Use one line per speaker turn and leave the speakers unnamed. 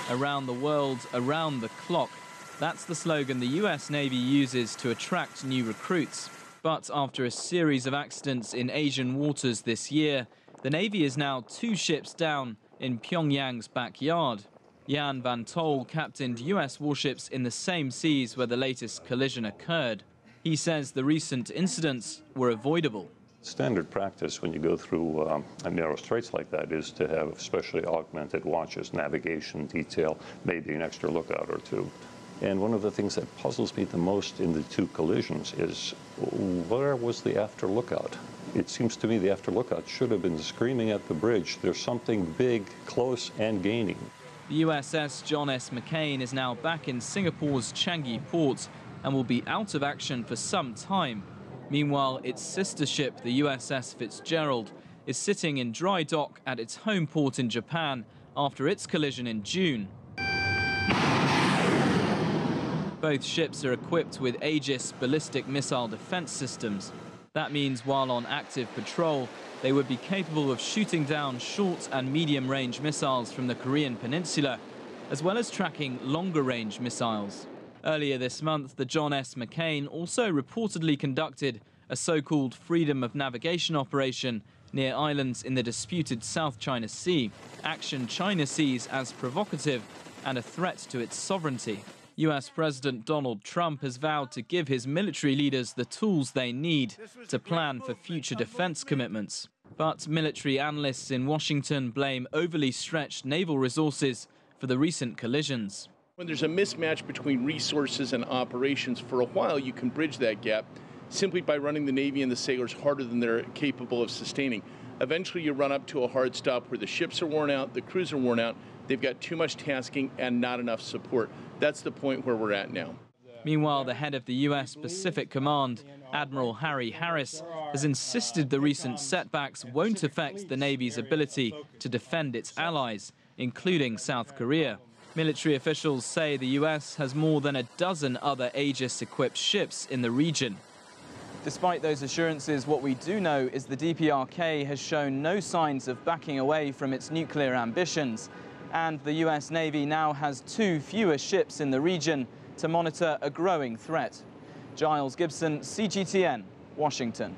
Around the world, around the clock. That's the slogan the US Navy uses to attract new recruits. But after a series of accidents in Asian waters this year, the Navy is now 2 ships down in Pyongyang's backyard. Jan Van Tol captained US warships in the same seas where the latest collision occurred. He says the recent incidents were avoidable.
Standard practice when you go through narrow straits like that is to have specially augmented watches, navigation, detail, maybe an extra lookout or two. And one of the things that puzzles me the most in the 2 collisions is, where was the after lookout? It seems to me the after lookout should have been screaming at the bridge, there's something big, close, and gaining.
The USS John S. McCain is now back in Singapore's Changi port and will be out of action for some time. Meanwhile, its sister ship, the USS Fitzgerald, is sitting in dry dock at its home port in Japan after its collision in June. Both ships are equipped with Aegis ballistic missile defense systems. That means while on active patrol, they would be capable of shooting down short and medium-range missiles from the Korean peninsula, as well as tracking longer-range missiles. Earlier this month, the John S. McCain also reportedly conducted a so-called freedom of navigation operation near islands in the disputed South China Sea, action China sees as provocative and a threat to its sovereignty. US President Donald Trump has vowed to give his military leaders the tools they need to plan for future defense commitments. But military analysts in Washington blame overly stretched naval resources for the recent collisions.
When there's a mismatch between resources and operations, for a while you can bridge that gap simply by running the Navy and the sailors harder than they're capable of sustaining. Eventually you run up to a hard stop where the ships are worn out, the crews are worn out, they've got too much tasking and not enough support. That's the point where we're at now.
Meanwhile, the head of the US Pacific Command, Admiral Harry Harris, has insisted the recent setbacks won't affect the Navy's ability to defend its allies, including South Korea. Military officials say the US has more than a dozen other Aegis-equipped ships in the region. Despite those assurances, what we do know is the DPRK has shown no signs of backing away from its nuclear ambitions. And the US Navy now has 2 fewer ships in the region to monitor a growing threat. Giles Gibson, CGTN, Washington.